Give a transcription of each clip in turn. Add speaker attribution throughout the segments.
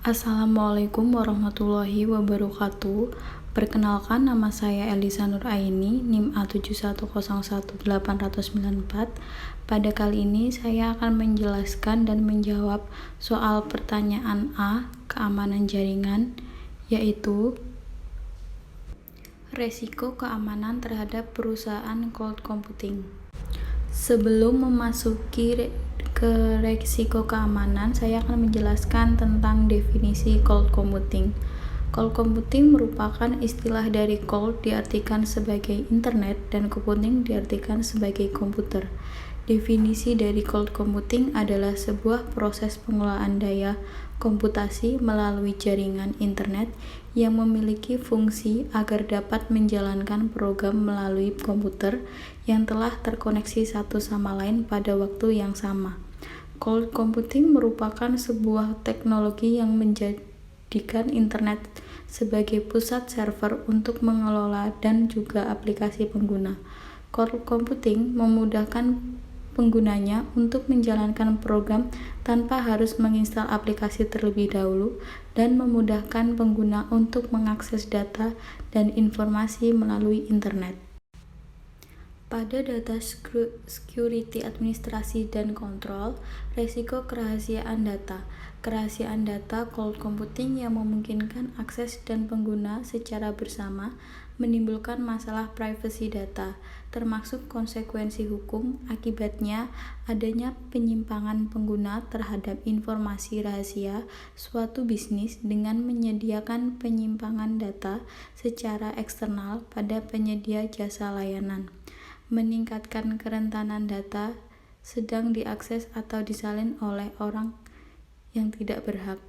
Speaker 1: Assalamualaikum warahmatullahi wabarakatuh. Perkenalkan, nama saya Elisa Nuraini, NIM A71011894. Pada kali ini saya akan menjelaskan dan menjawab soal pertanyaan A, keamanan jaringan, yaitu resiko keamanan terhadap perusahaan cloud computing. Sebelum memasuki ke resiko keamanan, saya akan menjelaskan tentang definisi cloud computing. Cloud computing merupakan istilah dari cloud diartikan sebagai internet dan computing diartikan sebagai komputer. Definisi dari cloud computing adalah sebuah proses pengelolaan daya komputasi melalui jaringan internet yang memiliki fungsi agar dapat menjalankan program melalui komputer yang telah terkoneksi satu sama lain pada waktu yang sama. Cloud computing merupakan sebuah teknologi yang menjadikan internet sebagai pusat server untuk mengelola dan juga aplikasi pengguna. Cloud computing memudahkan penggunanya untuk menjalankan program tanpa harus menginstal aplikasi terlebih dahulu dan memudahkan pengguna untuk mengakses data dan informasi melalui internet. Pada data security, administrasi, dan kontrol, resiko kerahasiaan data. Kerahasiaan data cloud computing yang memungkinkan akses dan pengguna secara bersama menimbulkan masalah privasi data, termasuk konsekuensi hukum. Akibatnya, adanya penyimpangan pengguna terhadap informasi rahasia suatu bisnis dengan menyediakan penyimpangan data secara eksternal pada penyedia jasa layanan. Meningkatkan kerentanan data sedang diakses atau disalin oleh orang yang tidak berhak.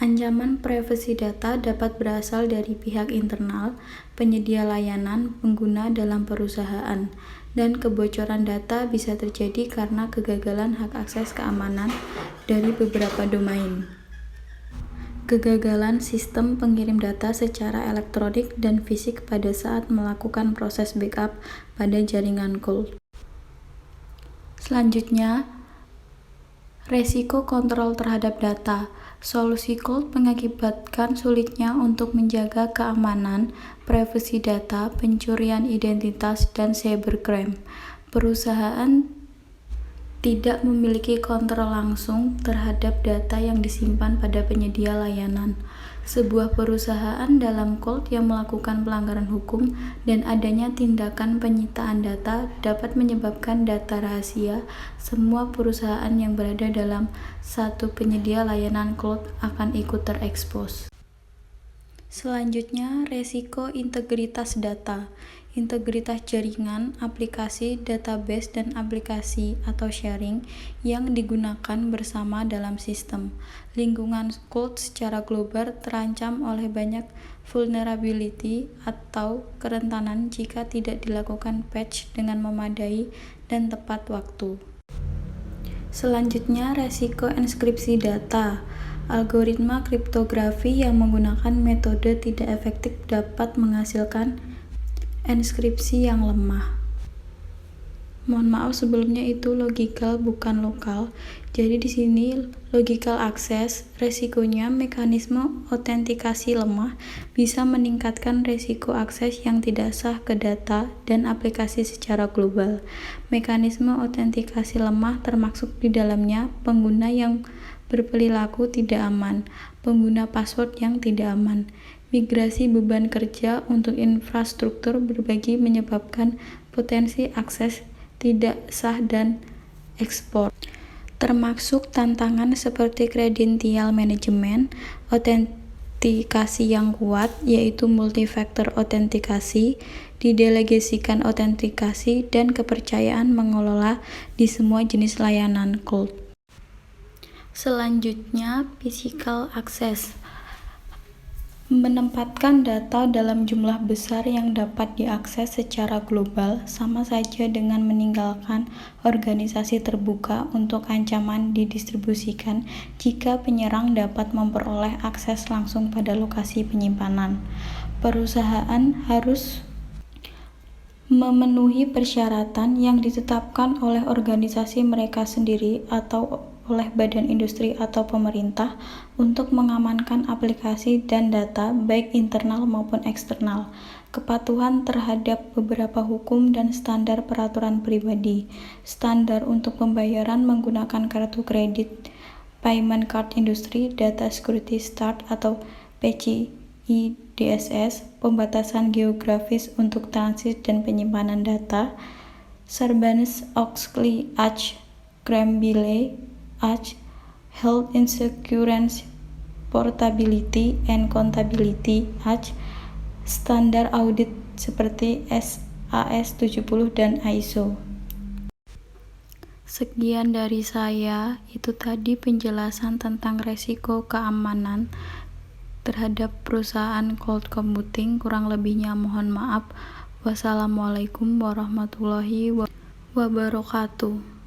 Speaker 1: Ancaman privasi data dapat berasal dari pihak internal, penyedia layanan, pengguna dalam perusahaan, dan kebocoran data bisa terjadi karena kegagalan hak akses keamanan dari beberapa domain. Kegagalan sistem pengirim data secara elektronik dan fisik pada saat melakukan proses backup pada jaringan cloud. Selanjutnya, resiko kontrol terhadap data. Solusi cloud mengakibatkan sulitnya untuk menjaga keamanan, privasi data, pencurian identitas, dan cybercrime. Perusahaan tidak memiliki kontrol langsung terhadap data yang disimpan pada penyedia layanan. Sebuah perusahaan dalam cloud yang melakukan pelanggaran hukum dan adanya tindakan penyitaan data dapat menyebabkan data rahasia. Semua perusahaan yang berada dalam satu penyedia layanan cloud akan ikut terekspos. Selanjutnya, resiko integritas data. Integritas jaringan, aplikasi, database, dan aplikasi atau sharing yang digunakan bersama dalam sistem. Lingkungan cloud secara global terancam oleh banyak vulnerability atau kerentanan jika tidak dilakukan patch dengan memadai dan tepat waktu. Selanjutnya, resiko enskripsi data. Algoritma kriptografi yang menggunakan metode tidak efektif dapat menghasilkan enskripsi yang lemah. Mohon maaf sebelumnya itu logical bukan lokal. Jadi di sini logical access, resikonya mekanisme autentikasi lemah bisa meningkatkan resiko akses yang tidak sah ke data dan aplikasi secara global. Mekanisme autentikasi lemah termasuk di dalamnya pengguna yang berperilaku tidak aman, pengguna password yang tidak aman. Migrasi beban kerja untuk infrastruktur berbagi menyebabkan potensi akses tidak sah dan ekspor. Termasuk tantangan seperti credential management, autentikasi yang kuat, yaitu multifaktor autentikasi, didelegasikan autentikasi, dan kepercayaan mengelola di semua jenis layanan cloud. Selanjutnya, physical access. Menempatkan data dalam jumlah besar yang dapat diakses secara global sama saja dengan meninggalkan organisasi terbuka untuk ancaman didistribusikan jika penyerang dapat memperoleh akses langsung pada lokasi penyimpanan. Perusahaan harus memenuhi persyaratan yang ditetapkan oleh organisasi mereka sendiri atau oleh badan industri atau pemerintah untuk mengamankan aplikasi dan data baik internal maupun eksternal, kepatuhan terhadap beberapa hukum dan standar peraturan pribadi, standar untuk pembayaran menggunakan kartu kredit, Payment Card Industry Data Security Start atau PCI DSS, pembatasan geografis untuk transit dan penyimpanan data, Sarbanes-Oxley Act, Crime-Bille Act, Health Insurance Portability and Accountability Act, standar audit seperti SAS70 dan ISO. Sekian dari saya, itu tadi penjelasan tentang resiko keamanan terhadap perusahaan cloud computing. Kurang lebihnya mohon maaf. Wassalamualaikum warahmatullahi wabarakatuh.